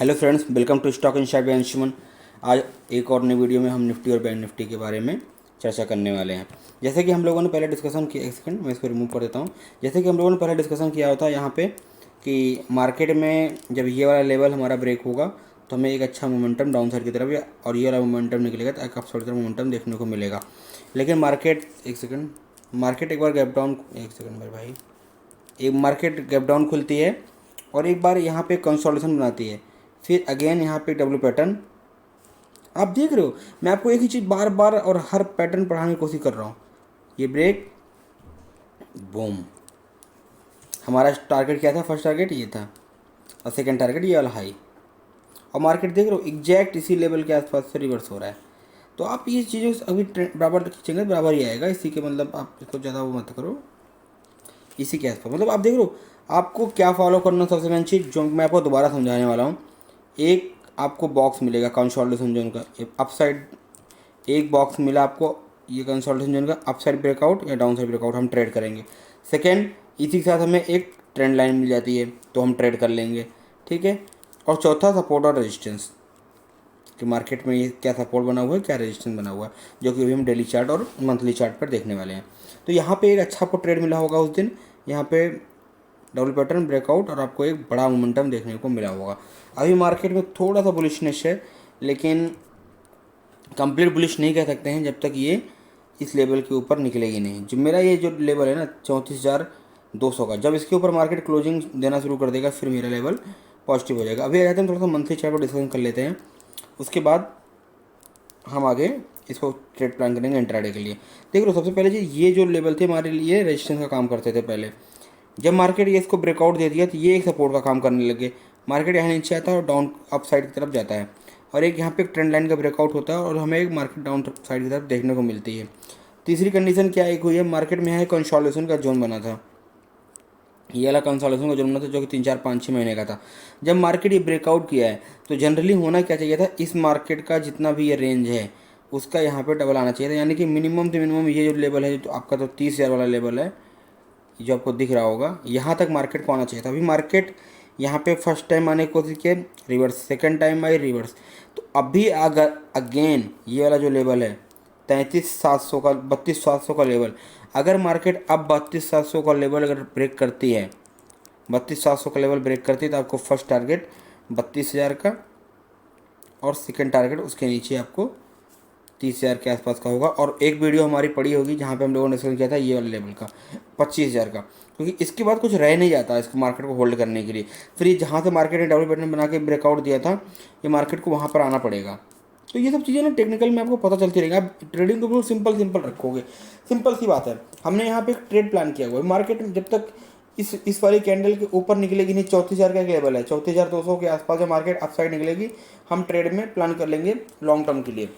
Hello friends, welcome to stock inside by Anshuman. आज एक और नई वीडियो में हम निफ्टी और बैंक निफ्टी के बारे में चर्चा करने वाले हैं। जैसे कि हम लोगों ने पहले डिस्कशन किया, एक सेकंड मैं इसको रिमूव कर देता हूँ। जैसे कि हम लोगों ने पहले डिस्कशन किया होता है यहाँ पे कि मार्केट में जब ये वाला लेवल हमारा ब्रेक होगा तो हमें एक अच्छा मोमेंटम डाउन साइड की तरफ या और ये वाला मोमेंटम निकलेगा तो एक अप साइड की तरफ मोमेंटम देखने को मिलेगा। लेकिन मार्केट मार्केट एक बार गैप डाउन, एक सेकंड मेरे भाई, एक मार्केट गैप डाउन खुलती है और एक बार यहाँ पे कंसोलिडेशन बनाती है, फिर अगेन यहाँ पे डब्ल्यू पैटर्न। आप देख रहे हो, मैं आपको एक ही चीज़ बार बार और हर पैटर्न पढ़ाने की कोशिश कर रहा हूँ। ये ब्रेक, बूम, हमारा टारगेट क्या था? फर्स्ट टारगेट ये था और सेकंड टारगेट ये वाला हाई। और मार्केट देख रहे हो एग्जैक्ट इसी लेवल के आसपास से रिवर्स हो रहा है। तो आप ये चीज़ों से अभी बराबर खींचेंगे, बराबर ही आएगा। इसी के मतलब आप इसको ज़्यादा वो मत करो, इसी के आसपास मतलब आप देख रहे हो आपको क्या फॉलो करना। सबसे मेन चीज़ जो मैं आपको दोबारा समझाने वाला हूँ, एक आपको बॉक्स मिलेगा कंसोलिडेशन जोन का, अप साइड एक बॉक्स मिला आपको, ये कंसोलिडेशन जोन का अप साइड ब्रेकआउट या डाउन साइड ब्रेकआउट हम ट्रेड करेंगे। सेकेंड, इसी के साथ हमें एक ट्रेंड लाइन मिल जाती है तो हम ट्रेड कर लेंगे, ठीक है। और चौथा, सपोर्ट और रेजिस्टेंस, कि मार्केट में ये क्या सपोर्ट बना हुआ है, क्या रेजिस्टेंस बना हुआ है, जो कि अभी हम डेली चार्ट और मंथली चार्ट पर देखने वाले हैं। तो यहाँ पे एक अच्छा आपको ट्रेड मिला होगा उस दिन, यहाँ पे डबल पैटर्न ब्रेकआउट और आपको एक बड़ा मोमेंटम देखने को मिला होगा। अभी मार्केट में थोड़ा सा बुलिशनेस है, लेकिन कंप्लीट बुलिश नहीं कह सकते हैं जब तक ये इस लेवल के ऊपर निकलेगी नहीं। जो मेरा ये जो लेवल है ना 34,200 का, जब इसके ऊपर मार्केट क्लोजिंग देना शुरू कर देगा फिर मेरा लेवल पॉजिटिव हो जाएगा। अभी आ जाते हैं थोड़ा सा मंथली चार्ट पर डिस्कशन कर लेते हैं, उसके बाद हम आगे इसको ट्रेड प्लान करेंगे इंट्राडे के लिए। देख लो, सबसे पहले जी ये जो लेवल थे हमारे लिए रेजिस्टेंस का काम करते थे पहले। जब मार्केट ये इसको ब्रेकआउट दे दिया तो ये एक सपोर्ट का काम करने लगे। मार्केट यहाँ नीचे आता है और डाउन अप साइड की तरफ जाता है, और एक यहाँ पे एक ट्रेंड लाइन का ब्रेकआउट होता है और हमें एक मार्केट डाउन साइड की तरफ देखने को मिलती है। तीसरी कंडीशन क्या एक हुई है, मार्केट में यहाँ कंसोलिडेशन का जोन बना था, ये वाला कंसोलिडेशन का जोन बना था जो कि 3 4 5 6 महीने का था। जब मार्केट ये ब्रेकआउट किया है तो जनरली होना क्या चाहिए था, इस मार्केट का जितना भी ये रेंज है उसका यहाँ पे डबल आना चाहिए था। यानी कि मिनिमम से मिनिमम ये जो लेवल है, जो आपका तो 30,000 वाला लेवल है जो आपको दिख रहा होगा, यहाँ तक मार्केट को आना चाहिए था। अभी मार्केट यहाँ पे फर्स्ट टाइम आने की कोशिश किया, reverse, second time I reverse. तो अभी अगर अगेन ये वाला जो लेवल है 33,700 का, 32,700 का लेवल, अगर मार्केट अब 32,700 का लेवल अगर ब्रेक करती है, 32,700 का लेवल ब्रेक करती है तो आपको फर्स्ट टारगेट 32,000 का और सेकंड टारगेट उसके नीचे आपको 30,000 के आसपास का होगा। और एक वीडियो हमारी पड़ी होगी जहाँ पे हम लोगों ने डिस्कस किया था ये वाले लेवल का 25,000 का, क्योंकि इसके बाद कुछ रह नहीं जाता इसको मार्केट को होल्ड करने के लिए। फिर ये जहाँ से मार्केट ने डबल पैटर्न बना के ब्रेकआउट दिया था, ये मार्केट को वहाँ पर आना पड़ेगा। तो ये सब चीज़ें ना टेक्निकल में आपको पता चलती रहेगी। आप ट्रेडिंग को बिल्कुल सिंपल रखोगे, सिंपल सी बात है। हमने यहाँ पे एक ट्रेड प्लान किया हुआ है, मार्केट में जब तक इस वाली कैंडल के ऊपर निकलेगी नहीं, 34,000 का एक लेवल है, 34,200 के आसपास जब मार्केट अप साइड निकलेगी हम ट्रेड में प्लान कर लेंगे लॉन्ग टर्म के लिए।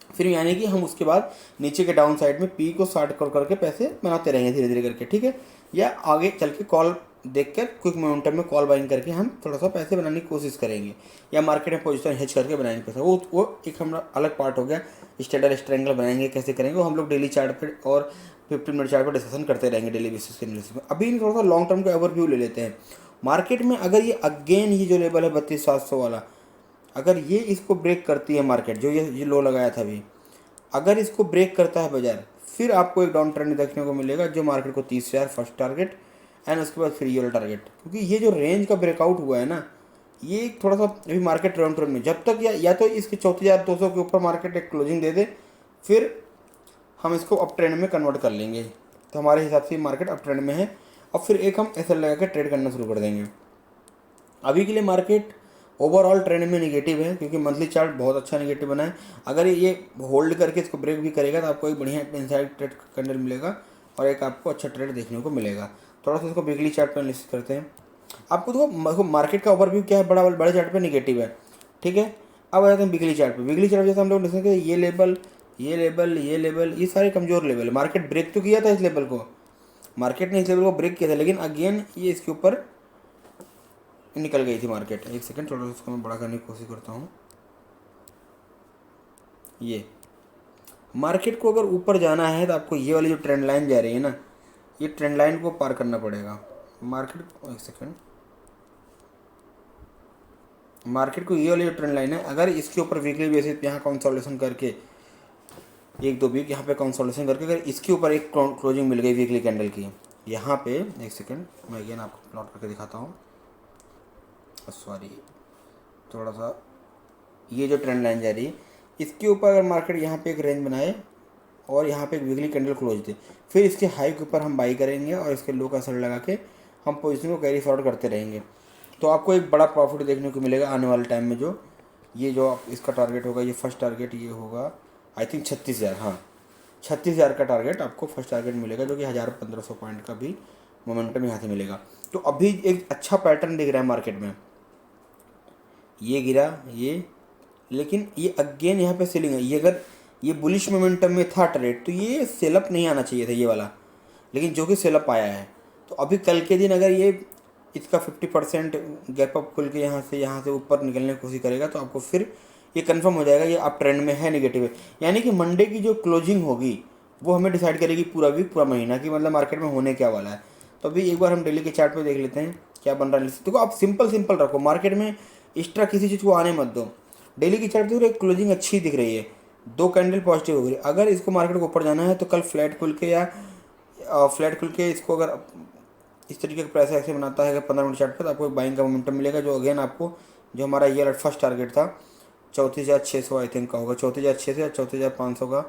फिर यानी कि हम उसके बाद नीचे के डाउन साइड में पी को शार्ट कर करके पैसे बनाते रहेंगे धीरे धीरे करके, ठीक है। या आगे चल के कॉल देख कर क्विक मोमेंटम में कॉल बाइंग करके हम थोड़ा सा पैसे बनाने की कोशिश करेंगे, या मार्केट में पोजीशन हेज करके बनाएंगे पैसा। वो एक हमारा अलग पार्ट हो गया। स्टैंडर्ड स्ट्रेंगल बनाएंगे कैसे करेंगे वो हम लोग डेली चार्ट पर और 15 मिनट चार्ट पर डिस्कशन करते रहेंगे डेली बेसिस के एनालिसिस में। अभी थोड़ा सा लॉन्ग टर्म का ओवरव्यू ले लेते हैं। मार्केट में अगर ये अगेन ये जो लेवल है 32,700 वाला, अगर ये इसको ब्रेक करती है मार्केट, जो ये लो लगाया था अभी, अगर इसको ब्रेक करता है बाजार, फिर आपको एक डाउन ट्रेंड देखने को मिलेगा जो मार्केट को 30,000 फर्स्ट टारगेट एंड उसके बाद फिर ये वाला टारगेट। क्योंकि ये जो रेंज का ब्रेकआउट हुआ है ना, ये थोड़ा सा अभी मार्केट राउंड ट्रेंड में, जब तक या तो इसके 34,200 के ऊपर मार्केट एक क्लोजिंग दे दे, फिर हम इसको अप ट्रेंड में कन्वर्ट कर लेंगे। तो हमारे हिसाब से मार्केट अप ट्रेंड में है और फिर एक हम ऐसा लगा के ट्रेड करना शुरू कर देंगे। अभी के लिए मार्केट ओवरऑल ट्रेंड में निगेटिव है, क्योंकि मंथली चार्ट बहुत अच्छा निगेटिव बना है। अगर ये होल्ड करके इसको ब्रेक भी करेगा तो आपको एक बढ़िया इनसाइड ट्रेड कैंडल मिलेगा और एक आपको अच्छा ट्रेड देखने को मिलेगा। थोड़ा सा इसको वीकली चार्ट पर एनालिसिस करते हैं। आपको देखो मार्केट का ओवरव्यू क्या है, बड़े चार्ट पर निगेटिव है, ठीक है। अब आ जाते हैं वीकली चार्ट पर। वीकली चार्ट जैसे हम लोग डिस्कस करें, ये लेवल, ये लेवल, ये लेवल, ये सारे कमजोर लेवल है। मार्केट ब्रेक तो किया था इस लेवल को, मार्केट ने इस लेवल को ब्रेक किया था, लेकिन अगेन ये इसके ऊपर निकल गई थी मार्केट। एक सेकंड, थोड़ा सा इसको मैं बड़ा करने की कोशिश करता हूँ। ये मार्केट को अगर ऊपर जाना है तो आपको ये वाली जो ट्रेंड लाइन जा रही है ना, ये ट्रेंड लाइन को पार करना पड़ेगा मार्केट को। एक सेकंड, मार्केट को ये वाली जो ट्रेंड लाइन है, अगर इसके ऊपर वीकली बेसिस पे यहाँ कंसोलिडेशन करके 1-2 वीक यहाँ पे कंसोलिडेशन करके अगर इसके ऊपर एक क्लोजिंग मिल गई वीकली कैंडल की, यहाँ पे एक सेकंड मैं अगेन आपको प्लॉट करके दिखाता हूँ, सॉरी थोड़ा सा, ये जो ट्रेंड लाइन जा रही है इसके ऊपर अगर मार्केट यहाँ पे एक रेंज बनाए और यहाँ पे एक वीकली कैंडल क्लोज दे, फिर इसके हाई के ऊपर हम बाई करेंगे और इसके लो का असर लगा के हम पोजीशन को कैरी फॉरवर्ड करते रहेंगे, तो आपको एक बड़ा प्रॉफिट देखने को मिलेगा आने वाले टाइम में। जो ये जो इसका टारगेट होगा, ये फर्स्ट टारगेट ये होगा आई थिंक 36,000, हाँ 36,000 का टारगेट आपको फर्स्ट टारगेट मिलेगा, जो कि 1,000-1,500 पॉइंट का भी मोमेंटम यहाँ से मिलेगा। तो अभी एक अच्छा पैटर्न दिख रहा है मार्केट में, ये गिरा ये, लेकिन ये अगेन यहाँ पे सेलिंग है। ये अगर ये बुलिश मोमेंटम में था ट्रेड तो ये सेलअप नहीं आना चाहिए था ये वाला, लेकिन जो कि सेलअप आया है। तो अभी कल के दिन अगर ये इसका 50% गैप अप खुल के यहाँ से ऊपर निकलने की कोशिश करेगा तो आपको फिर ये कंफर्म हो जाएगा ये आप ट्रेंड में है, नेगेटिव है। यानी कि मंडे की जो क्लोजिंग होगी वो हमें डिसाइड करेगी पूरा वीक पूरा महीना कि मतलब मार्केट में होने क्या वाला है। तो अभी एक बार हम डेली के चार्ट पे देख लेते हैं क्या बन रहा है। देखो आप सिंपल रखो, मार्केट में एक्स्ट्रा किसी चीज़ को आने मत दो। डेली की चार्ट देखो क्लोजिंग अच्छी दिख रही है, 2 कैंडल पॉजिटिव हो गई। अगर इसको मार्केट को ऊपर जाना है तो कल फ्लैट खुल के या फ्लैट खुल के इसको अगर इस तरीके का प्राइस एक्शन बनाता है अगर 15 मिनट चार्ट पर, तो आपको एक बाइंग का मोमेंटम मिलेगा। जो अगेन आपको जो हमारा ये फर्स्ट टारगेट था 34,600 आई थिंक का होगा, 34,600 या 34,500 का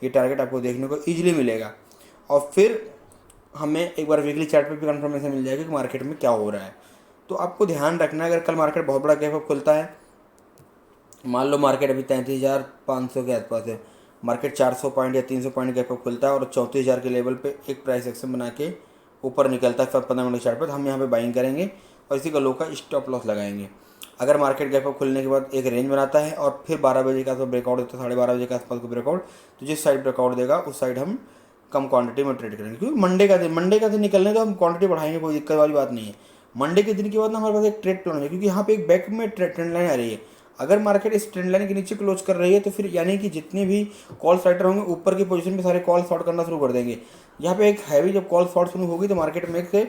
ये टारगेट आपको देखने को ईजिली मिलेगा। और फिर हमें एक बार वीकली चार्ट पे भी कंफर्मेशन मिल जाएगा कि मार्केट में क्या हो रहा है। तो आपको ध्यान रखना है अगर कल मार्केट बहुत बड़ा गैप अप खुलता है, मान लो मार्केट अभी 33,500 के आसपास है, मार्केट 400 पॉइंट या 300 पॉइंट गैप अप खुलता है और 34,000 के लेवल पे एक प्राइस एक्शन बना के ऊपर निकलता है 15 मिनट चार्ट पर, तो हम यहाँ पे बाइंग करेंगे और इसी का लो का स्टॉप लॉस लगाएंगे। अगर मार्केट गैप अप खुलने के बाद एक रेंज बनाता है और फिर 12 बजे के आसपास ब्रेकआउट देता है, 12:30 बजे के आसपास को ब्रेकआउट, तो जिस साइड ब्रेकआउट देगा उस साइड हम कम क्वांटिटी में ट्रेड करेंगे। क्योंकि मंडे का दिन निकलने तो हम क्वांटिटी बढ़ाएंगे, कोई दिक्कत वाली बात नहीं है। मंडे के दिन के बाद ना हमारे पास एक ट्रेड प्लान है, क्योंकि यहाँ पे एक बैक में ट्रेंड लाइन आ रही है। अगर मार्केट इस ट्रेंड लाइन के नीचे क्लोज कर रही है तो फिर यानी कि जितने भी कॉल राइटर होंगे ऊपर की पोजीशन पे सारे कॉल शॉर्ट करना शुरू कर देंगे। यहाँ पे एक हैवी जब कॉल शॉर्ट शुरू होगी तो मार्केट में एक से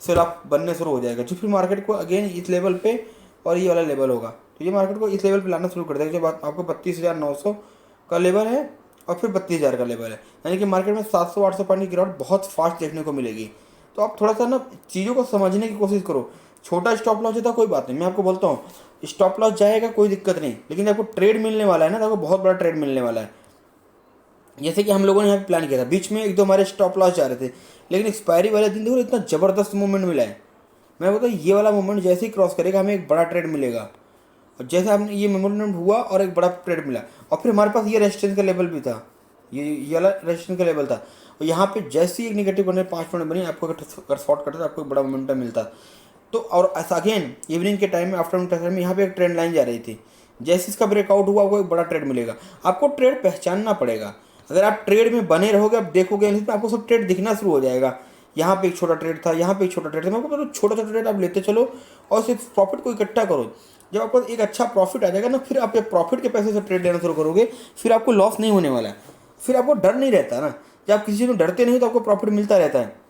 सेल ऑफ बनने शुरू हो जाएगा, जो फिर मार्केट को अगेन इस लेवल पे और ये वाला लेवल होगा, तो ये मार्केट को इस लेवल पे लाना शुरू कर देगा। जो आपको 32,900 का लेवल है और फिर 32,000 का लेवल है, यानी कि मार्केट में 700-800 पॉइंट की गिरावट बहुत फास्ट देखने को मिलेगी। तो आप थोड़ा सा ना चीज़ों को समझने की कोशिश करो। छोटा स्टॉप लॉस होता कोई बात नहीं, मैं आपको बोलता हूँ स्टॉप लॉस जाएगा कोई दिक्कत नहीं, लेकिन आपको ट्रेड मिलने वाला है ना, तो आपको बहुत बड़ा ट्रेड मिलने वाला है। जैसे कि हम लोगों ने यहाँ पे प्लान किया था, बीच में एक दो हमारे स्टॉप लॉस जा रहे थे, लेकिन एक्सपायरी वाले दिन देखो इतना ज़बरदस्त मूवमेंट मिला है। मैं बताऊँ ये वाला मूवमेंट जैसे ही क्रॉस करेगा हमें एक बड़ा ट्रेड मिलेगा, और जैसे हमने ये मूवमेंट हुआ और एक बड़ा ट्रेड मिला, और फिर हमारे पास ये रेजिस्टेंस का लेवल भी था, ये वाला रेजिस्टेंस का लेवल था, और यहाँ पे जैसे ही एक नेगेटिव बने 5 पॉइंट बनी, आपको अगर शॉर्ट करता तो आपको एक बड़ा मोमेंटम मिलता। तो और अगेन इवनिंग के टाइम में आफ्टरनून टाइम में यहाँ पे एक ट्रेंड लाइन जा रही थी, जैसे इसका ब्रेकआउट हुआ आपको एक बड़ा ट्रेड मिलेगा। आपको ट्रेड पहचानना पड़ेगा, अगर आप ट्रेड में बने रहोगे, आप देखोगे आपको सब ट्रेड दिखना शुरू हो जाएगा। यहाँ पे एक छोटा ट्रेड था, यहाँ पे एक छोटा ट्रेड था, मैं आपको छोटा छोटा ट्रेड आप लेते चलो और सिर्फ प्रॉफिट को इकट्ठा करो। जब आपको एक अच्छा प्रॉफिट आ जाएगा ना, फिर आप प्रॉफिट के पैसे से ट्रेड लेना शुरू करोगे, फिर आपको लॉस नहीं होने वाला है, फिर आपको डर नहीं रहता ना। जब आप किसी चीज़ में डरते नहीं तो आपको प्रॉफिट मिलता रहता है।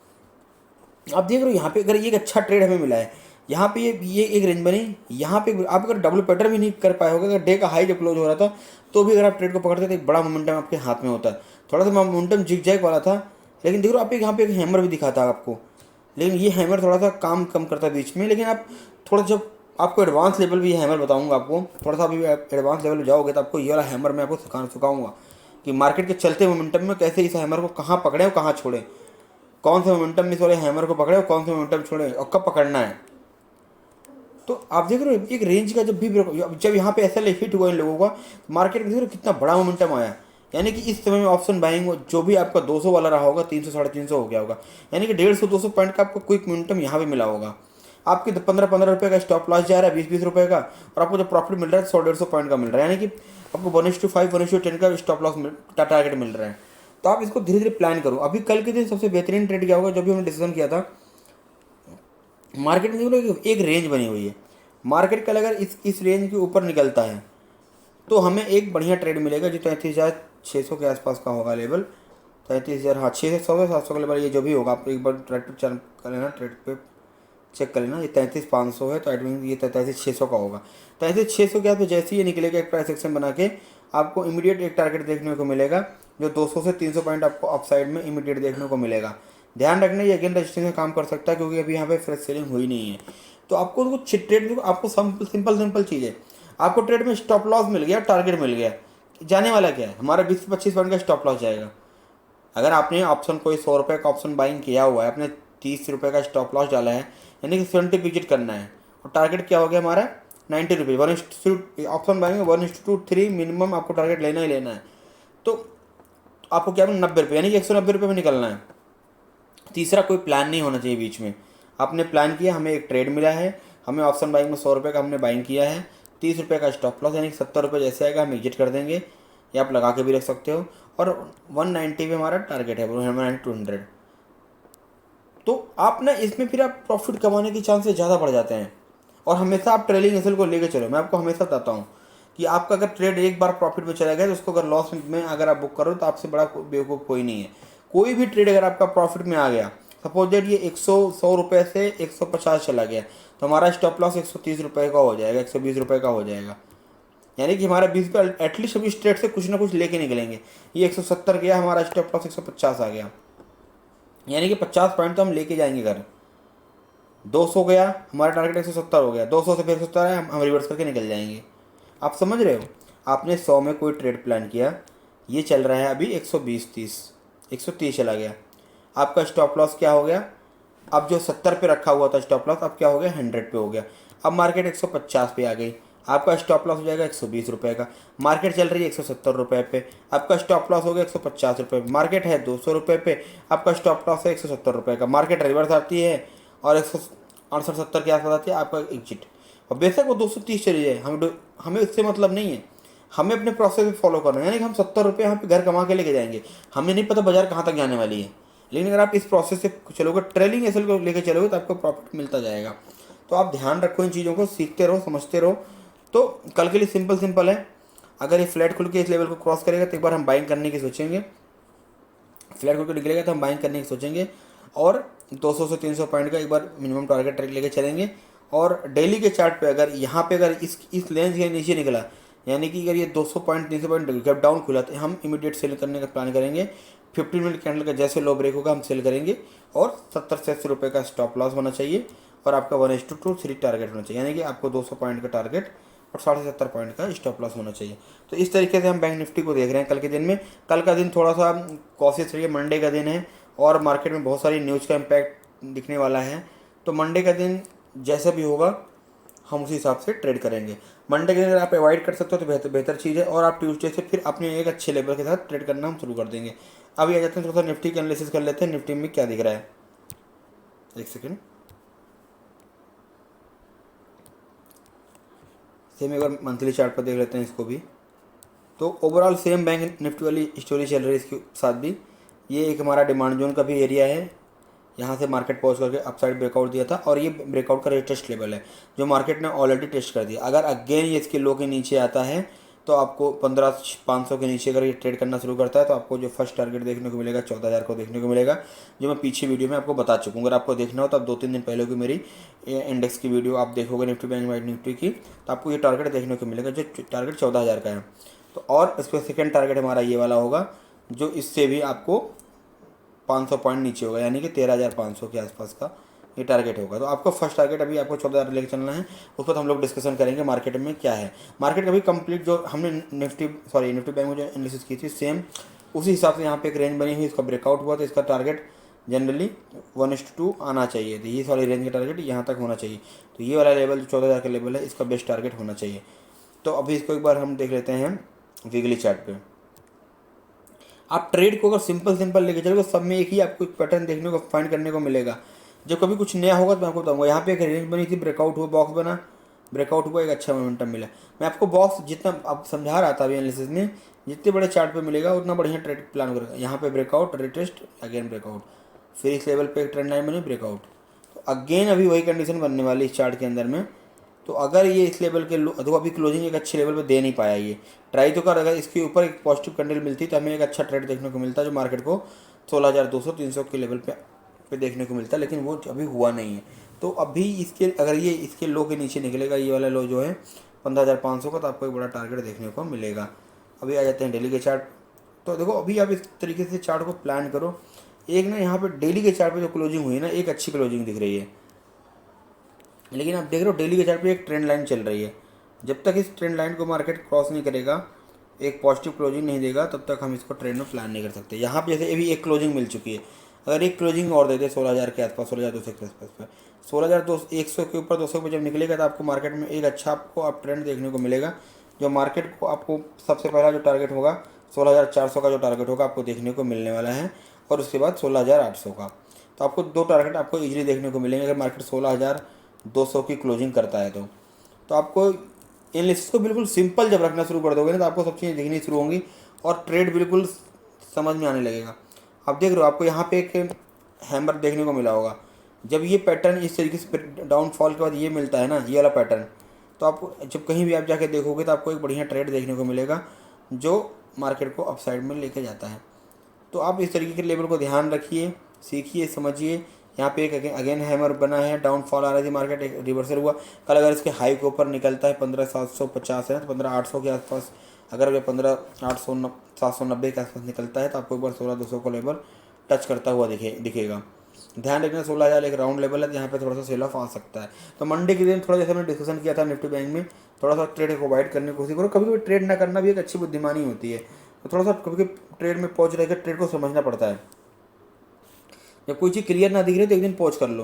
आप देख रहे हो यहाँ पे अगर ये एक अच्छा ट्रेड हमें मिला है, यहाँ पे ये एक रेंज बनी, यहाँ पे आप अगर डब्ल्यू पैटर्न भी नहीं कर पाए होगे, अगर डे का हाई जब क्लोज हो रहा था तो भी अगर आप ट्रेड को पकड़ते तो एक बड़ा मोमेंटम आपके हाथ में होता है। थोड़ा सा मोमेंटम जिग जैग वाला था, लेकिन देखो आप यहाँ पे एक हैमर भी दिखाता आपको, लेकिन ये हैमर थोड़ा सा काम कम करता है बीच में। लेकिन आप थोड़ा जब आपको एडवांस लेवल भी हैमर बताऊंगा आपको, थोड़ा सा अभी एडवांस लेवल जाओगे तो आपको ये वाला हैमर मैं आपको सिखाऊंगा कि मार्केट के चलते मोमेंटम में कैसे इस हैमर को कहाँ पकड़े और कहाँ छोड़े, कौन से मोमेंटम में इस वाले हैमर को पकड़े और कौन से मोमेंटम छोड़े और कब पकड़ना है। तो आप देख रहे हो एक रेंज का जब यहाँ पे ऐसा हिट हुआ इन लोगों का, मार्केट में देख रहे हो कितना बड़ा मोमेंटम आया। यानी कि इस समय में ऑप्शन बाइंग जो भी आपका 200 वाला रहा होगा 300-350 हो गया होगा, यानी कि 150-200 पॉइंट का आपको क्विक मोमेंटम यहाँ पे मिला होगा। आपके 15-15 रुपये का स्टॉप लॉस जा रहा है, 20-20 रुपये का, और आपको जो प्रॉफिट मिल रहा है 100-150 पॉइंट का मिल रहा है, यानी कि आपको 1:5 1:10 का स्टॉप लॉस टारगेट मिल रहा है। तो आप इसको धीरे धीरे प्लान करो। अभी कल के दिन सबसे बेहतरीन ट्रेड क्या होगा, जो भी हमने डिसीजन किया था, मार्केट में एक रेंज बनी हुई है, मार्केट कल अगर इस रेंज के ऊपर निकलता है तो हमें एक बढ़िया ट्रेड मिलेगा जो 33,600 के आसपास का होगा लेवल, 33,000, हाँ 600 से 700 का लेवल, ये जो भी होगा आप एक बार ट्रैक्टर चल कर लेना ट्रेड पे चेक कर लेना, ये 33,500 है तो एट मीन ये 33,600 का होगा। 33,600 क्या, तो जैसे ही ये निकलेगा एक प्राइस एक्शन बना के आपको इमीडिएट एक टारगेट देखने को मिलेगा जो 200 से 300 पॉइंट आपको अपसाइड में इमीडिएट देखने को मिलेगा। ध्यान रखना ये अगेन रजिस्ट्रेशन में काम कर सकता है क्योंकि अभी यहाँ पे फ्रेश सेलिंग हुई नहीं है। तो आपको कुछ ट्रेड, आपको सिंपल चीज़ है, आपको ट्रेड में स्टॉप लॉस मिल गया, टारगेट मिल गया, जाने वाला क्या है, हमारा 20 से 25 पॉइंट का स्टॉप लॉस जाएगा। अगर आपने ऑप्शन कोई 100 रुपये का ऑप्शन बाइंग किया हुआ है, आपने 30 रुपये का स्टॉप लॉस डाला है, यानी कि 70 विजिट करना है, और टारगेट क्या हो गया हमारा 90 रुपये, ऑप्शन बाइंग 1:3 मिनिमम आपको टारगेट लेना ही लेना है। तो आपको क्या 90 रुपये, यानी कि 190 रुपये में निकलना है। तीसरा, कोई प्लान नहीं होना चाहिए बीच में। आपने प्लान किया, हमें एक ट्रेड मिला है, हमें ऑप्शन बाइंग में 100 रुपये का हमने बाइंग किया है, 30 रुपये का स्टॉप लॉस, यानी कि 70 रुपये जैसे आएगा हम एग्जिट कर देंगे, या आप लगा के भी रख सकते हो। और 190 पे हमारा टारगेट है, 190-200। तो आप ना इसमें फिर आप प्रॉफिट कमाने के चांसेस ज़्यादा बढ़ जाते हैं। और हमेशा आप ट्रेलिंग एसएल को लेके चलो। मैं आपको हमेशा बताता हूँ कि आपका अगर ट्रेड एक बार प्रॉफिट में चला गया तो उसको अगर लॉस में अगर आप बुक करो तो आपसे बड़ा बेवकूफ़ कोई नहीं है। कोई भी ट्रेड अगर आपका प्रॉफिट में आ गया, सपोज दैट ये 100 रुपये से 150 चला गया, तो हमारा स्टॉप लॉस 130 रुपये का हो जाएगा, 120 रुपये का हो जाएगा। यानी कि हमारा 20 रुपये एटलीस्ट अभी ट्रेड से कुछ ना कुछ लेके निकलेंगे। ये 170 गया, हमारा स्टॉप लॉस 150 आ गया, यानी कि 50 पॉइंट तो हम लेके जाएंगे घर। 200 गया, हमारा टारगेट 170 हो गया, 200 से फिर 170 है, हम रिवर्स करके निकल जाएंगे। आप समझ रहे हो? आपने 100 में कोई ट्रेड प्लान किया, ये चल रहा है अभी 120-30, 130 चला गया, आपका स्टॉप लॉस क्या हो गया? अब जो 70 पे रखा हुआ था स्टॉप लॉस, अब क्या हो गया 100 पे हो गया। अब मार्केट 150 पे आ गई, आपका स्टॉप लॉस हो जाएगा 120 रुपये का। मार्केट चल रही है 170 रुपये पे, आपका स्टॉप लॉस हो गया 150 रुपये। मार्केट है 200 रुपये पे, आपका स्टॉप लॉस है 170 रुपये का। मार्केट रिवर्स आती है और 168-70 के आसपास आती है, आपका एग्जिट। और बेशक वो 230 चली जाए, हमें इससे मतलब नहीं है, हमें अपने प्रोसेस फॉलो करना है। यानी कि हम 70 रुपये यहाँ पे घर कमा के लेके जाएंगे, हमें नहीं पता बाजार कहाँ तक जाने वाली है। लेकिन अगर आप इस प्रोसेस से चलोगे, ट्रेलिंग एसएल को लेकर चलोगे, तो आपको प्रॉफिट मिलता जाएगा। तो आप ध्यान रखो इन चीज़ों को, सीखते रहो, समझते रहो। तो कल के लिए सिंपल है, अगर ये फ्लैट खुल के इस लेवल को क्रॉस करेगा तो एक बार हम बाइंग करने की सोचेंगे। फ्लैट खुल के निकलेगा तो हम बाइंग करने की सोचेंगे, और 200 से 300 पॉइंट का एक बार मिनिमम टारगेट लेके चलेंगे। और डेली के चार्ट पे अगर यहाँ पे अगर इस लेंस के नीचे निकला, यानी कि अगर ये 200 पॉइंट 300 पॉइंट गैप डाउन खुला, तो हम इमीडिएट सेल करने का प्लान करेंगे। 15 मिनट कैंडल का जैसे लो ब्रेक होगा हम सेल करेंगे, और 70 से 80 रुपये का स्टॉप लॉस होना चाहिए, और आपका 1:2 टारगेट होना चाहिए, यानी कि आपको 200 पॉइंट का टारगेट और 70 पॉइंट का स्टॉप लॉस होना चाहिए। तो इस तरीके से हम बैंक निफ्टी को देख रहे हैं कल के दिन में। कल का दिन थोड़ा सा कॉशियस रहिए, मंडे का दिन है और मार्केट में बहुत सारी न्यूज़ का इम्पैक्ट दिखने वाला है। तो मंडे का दिन जैसा भी होगा हम उसी हिसाब से ट्रेड करेंगे। मंडे के दिन अगर आप अवॉइड कर सकते हो तो बेहतर चीज़ है, और आप ट्यूसडे से फिर अपने एक अच्छे लेवल के साथ ट्रेड करना हम शुरू कर देंगे। अभी आ जाते हैं, थोड़ा सा निफ्टी का एनालिसिस कर लेते हैं, निफ्टी में क्या दिख रहा है। एक सेकेंड, सेम एक बार मंथली चार्ट पर देख लेते हैं इसको भी। तो ओवरऑल सेम बैंक निफ्टी वाली स्टोरी चल रही है इसके साथ भी। ये एक हमारा डिमांड जोन का भी एरिया है, यहाँ से मार्केट पॉज करके अपसाइड ब्रेकआउट दिया था, और ये ब्रेकआउट का रेटेस्ट लेवल है जो मार्केट ने ऑलरेडी टेस्ट कर दिया। अगर अगेन ये इसके लो के नीचे आता है तो आपको 15,500 के नीचे अगर ये ट्रेड करना शुरू करता है तो आपको जो फर्स्ट टारगेट देखने को मिलेगा 14,000 को देखने को मिलेगा, जो मैं पीछे वीडियो में आपको बता चुका हूँ। अगर आपको देखना हो तो आप 2-3 दिन पहले की मेरी इंडेक्स की वीडियो आप देखोगे निफ्टी बैंक निफ्टी की, तो आपको ये टारगेट देखने को मिलेगा, जो टारगेट 14,000 का है। तो और इसका सेकेंड टारगेट हमारा ये वाला होगा, जो इससे भी आपको 500 पॉइंट नीचे होगा, यानी कि 13,500 के आसपास का ये टारगेट होगा। तो आपको फर्स्ट टारगेट अभी आपको 14,000 लेकर चलना है, उस पर हम लोग डिस्कशन करेंगे मार्केट में क्या है। मार्केट अभी कंप्लीट जो हमने निफ्टी बैंक में जो एनालिसिस की थी सेम उसी हिसाब से यहाँ पे एक रेंज बनी हुई, इसका ब्रेकआउट हुआ तो इसका टारगेट जनरली 1:2 आना चाहिए। तो ये सारी रेंज का टारगेट यहाँ तक होना चाहिए। तो ये वाला लेवल जो 14,000 का लेवल है, इसका बेस्ट टारगेट होना चाहिए। तो अभी इसको एक बार हम देख लेते हैं वीकली चार्ट पे। आप ट्रेड को अगर सिंपल लेके चलोगे, सब में एक ही आपको एक पैटर्न देखने को फाइंड करने को मिलेगा। जब कभी कुछ नया होगा तो मैं आपको बताऊंगा। यहाँ पे एक रेंज बनी थी, ब्रेकआउट हुआ, बॉक्स बना, ब्रेकआउट हुआ, एक अच्छा मोमेंटम मिला। मैं आपको बॉक्स जितना अब समझा रहा था अभी एनालिसिस में, जितने बड़े चार्ट पे मिलेगा उतना बढ़िया ट्रेड प्लान करेगा। यहाँ पे ब्रेकआउट, रिटेस्ट, अगेन ब्रेकआउट, फिर इस लेवल पे एक ट्रेंड लाइन बनी, ब्रेकआउट, तो अगेन अभी वही कंडीशन बनने वाली इस चार्ट के अंदर में। तो अगर ये इस लेवल के तो अभी क्लोजिंग एक अच्छे लेवल पे दे नहीं पाया, ये ट्राई तो कर, अगर इसके ऊपर एक पॉजिटिव कैंडल मिलती तो हमें एक अच्छा ट्रेड देखने को मिलता, जो मार्केट को 16,200-300 के लेवल पे देखने को मिलता, लेकिन वो अभी हुआ नहीं है। तो अभी इसके अगर ये इसके लो के नीचे निकलेगा, ये वाला लो जो है 15,500 का, तो आपको एक बड़ा टारगेट देखने को मिलेगा। अभी आ जाते हैं डेली के चार्ट। तो देखो अभी आप इस तरीके से चार्ट को प्लान करो। एक ना यहाँ पे डेली के चार्ट पे जो क्लोजिंग हुई है ना, एक अच्छी क्लोजिंग दिख रही है, लेकिन आप देख रहे हो डेली के चार्ट पे एक ट्रेंड लाइन चल रही है। जब तक इस ट्रेंड लाइन को मार्केट क्रॉस नहीं करेगा, एक पॉजिटिव क्लोजिंग नहीं देगा, तब तक हम इसको ट्रेंड में प्लान नहीं कर सकते। यहाँ पे जैसे अभी एक क्लोजिंग मिल चुकी है, अगर एक क्लोजिंग और दे दे 16,000 के आसपास, 16,200 के आसपास पर, 16,100 के ऊपर 200 पे जब निकलेगा, तो आपको मार्केट में एक अच्छा आपको आप ट्रेंड देखने को मिलेगा। जो मार्केट को आपको सबसे पहला जो टारगेट होगा 16,400 का जो टारगेट होगा आपको देखने को मिलने वाला है, और उसके बाद 16,800 का। तो आपको दो टारगेट आपको इजीली देखने को मिलेंगे अगर मार्केट 16,200 की क्लोजिंग करता है तो आपको एनालिसिस को बिल्कुल सिंपल जब रखना शुरू कर दोगे ना, तो आपको सब चीज़ें दिखनी शुरू होंगी और ट्रेड बिल्कुल समझ में आने लगेगा। आप देख रहे हो, आपको यहाँ पे एक हैमर देखने को मिला होगा। जब ये पैटर्न इस तरीके से डाउनफॉल के बाद ये मिलता है ना, ये वाला पैटर्न, तो आपको जब कहीं भी आप जाके देखोगे तो आपको एक बढ़िया ट्रेड देखने को मिलेगा जो मार्केट को अपसाइड में लेके जाता है। तो आप इस तरीके के लेवल को ध्यान रखिए, सीखिए, समझिए। यहाँ पे एक अगेन हैमर बना है, डाउनफॉल आ रही थी, मार्केट एक रिवर्सल हुआ। कल अगर इसके हाई के ऊपर निकलता है 15,750 है, तो 15,800 के आसपास, अगर 15,790 के आसपास निकलता है, तो आपको एक बार 16,200 को लेवल टच करता हुआ दिखेगा। ध्यान रखना 16,000 एक राउंड लेवल है, तो यहाँ पे थोड़ा सा सेल ऑफ आ सकता है। तो मंडे के दिन थोड़ा जैसे मैंने डिस्कशन किया था निफ्टी बैंक में, थोड़ा सा ट्रेड को अवॉइड करने की कोशिश करो। कभी कभी ट्रेड ना करना भी एक अच्छी बुद्धिमानी होती है। तो थोड़ा सा कभी ट्रेड में पहुँच रहेगा, ट्रेड को समझना पड़ता है। जब कोई चीज़ क्लियर ना दिख रही तो एक दिन पॉज कर लो।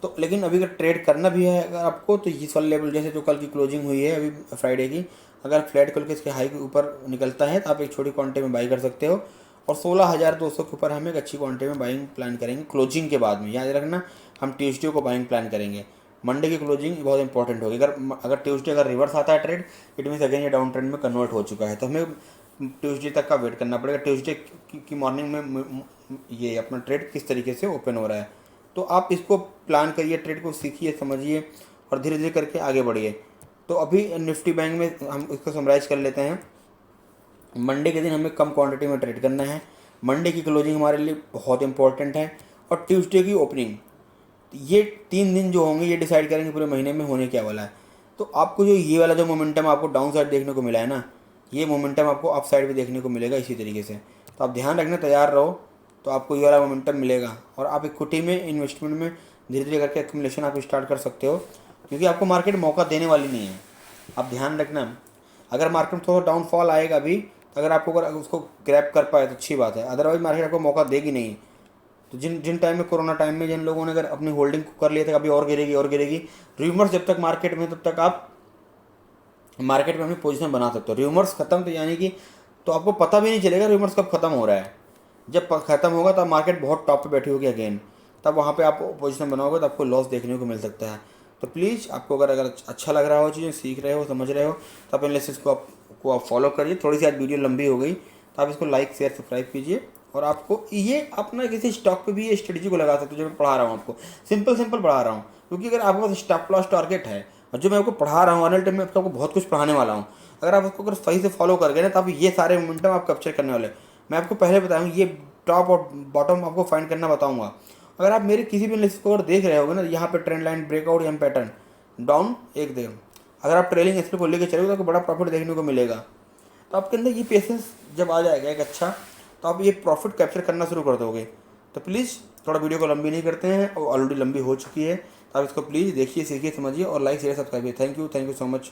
तो लेकिन अभी अगर ट्रेड करना भी है अगर आपको, तो इस वाले लेवल जैसे जो कल की क्लोजिंग हुई है अभी फ्राइडे की, अगर फ्लैट खोल के इसके हाई के ऊपर निकलता है तो आप एक छोटी क्वांटिटी में बाई कर सकते हो। और 16,200 के ऊपर हम एक अच्छी क्वांटिटी में बाइंग प्लान करेंगे क्लोजिंग के बाद में। याद रखना, हम ट्यूसडे को बाइंग प्लान करेंगे। मंडे की क्लोजिंग बहुत इंपॉर्टेंट होगी। अगर ट्यूसडे अगर रिवर्स आता है ट्रेड, इट मीन्स अगेन ये डाउन ट्रेंड में कन्वर्ट हो चुका है, तो हमें ट्यूसडे तक का वेट करना पड़ेगा। ट्यूसडे की मॉर्निंग में ये अपना ट्रेड किस तरीके से ओपन हो रहा है, तो आप इसको प्लान करिए, ट्रेड को सीखिए, समझिए और धीरे धीरे करके आगे बढ़िए। तो अभी निफ्टी बैंक में हम इसको समराइज़ कर लेते हैं। मंडे के दिन हमें कम क्वांटिटी में ट्रेड करना है। मंडे की क्लोजिंग हमारे लिए बहुत इंपॉर्टेंट है, और ट्यूसडे की ओपनिंग। ये 3 दिन जो होंगे ये डिसाइड करेंगे पूरे महीने में होने क्या वाला है। तो आपको जो ये वाला जो मोमेंटम आपको डाउन साइड देखने को मिला है ना, ये मोमेंटम आपको अप साइड भी देखने को मिलेगा इसी तरीके से। तो आप ध्यान रखना, तैयार रहो, तो आपको ये वाला मोमेंटम मिलेगा। और आप इक्विटी में इन्वेस्टमेंट में धीरे धीरे करके एक्यूमुलेशन आप स्टार्ट कर सकते हो, क्योंकि आपको मार्केट मौका देने वाली नहीं है। आप ध्यान रखना, अगर मार्केट में थोड़ा डाउनफॉल आएगा भी, तो अगर आपको अगर उसको ग्रैब कर पाए तो अच्छी बात है, अदरवाइज मार्केट आपको मौका देगी नहीं। तो जिन टाइम में कोरोना टाइम में जिन लोगों ने अगर अपनी होल्डिंग को कर लिया था, अभी और गिरेगी और गिरेगी, र्यूमर्स जब तक मार्केट में, तब तक आप मार्केट में अपनी पोजीशन बना सकते हो। र्यूमर्स खत्म, तो यानी कि तो आपको पता भी नहीं चलेगा र्यूमर्स कब खत्म हो रहा है। जब खत्म होगा तब मार्केट बहुत टॉप पे बैठी होगी अगेन, तब वहाँ पे आप पोजीशन बनाओगे तो आपको लॉस देखने को मिल सकता है। तो प्लीज़ आपको अगर अच्छा लग रहा हो, चीज़ें सीख रहे हो, समझ रहे हो, तो आप एनालिसिस को आप फॉलो करिए। थोड़ी सी आज वीडियो लंबी हो गई, तो आप इसको लाइक शेयर सब्सक्राइब कीजिए। और आपको ये अपना किसी स्टॉक पे भी ये स्ट्रेटजी को लगा सकते हो जो मैं पढ़ा रहा हूँ आपको, सिंपल पढ़ा रहा हूँ। क्योंकि अगर आपके पास स्टॉप लॉस टारगेट है, और जो मैं आपको पढ़ा रहा हूँ आने टाइम में आपको बहुत कुछ पढ़ाने वाला हूँ, अगर आप उसको अगर सही से फॉलो कर गए ना, तो आप ये सारे मोमेंटम आप कैप्चर करने वाले। मैं आपको पहले बताऊँ, ये टॉप और बॉटम आपको फाइंड करना बताऊँगा। अगर आप मेरे किसी भी लिस्ट को अगर देख रहे होगे ना, यहाँ पे ट्रेंड लाइन ब्रेकआउट या पैटर्न डाउन एक दिन, अगर आप ट्रेलिंग एस्पेक्ट को लेकर चलोगे तो आपको बड़ा प्रॉफिट देखने को मिलेगा। तो आपके अंदर ये पेशेंस जब आ जाएगा एक अच्छा, तो आप ये प्रॉफिट कैप्चर करना शुरू कर दोगे। तो प्लीज़ थोड़ा वीडियो को लंबी नहीं करते हैं, और ऑलरेडी लंबी हो चुकी है, तो आप इसको प्लीज़ देखिए, सीखिए, समझिए और like share subscribe. Thank you so much.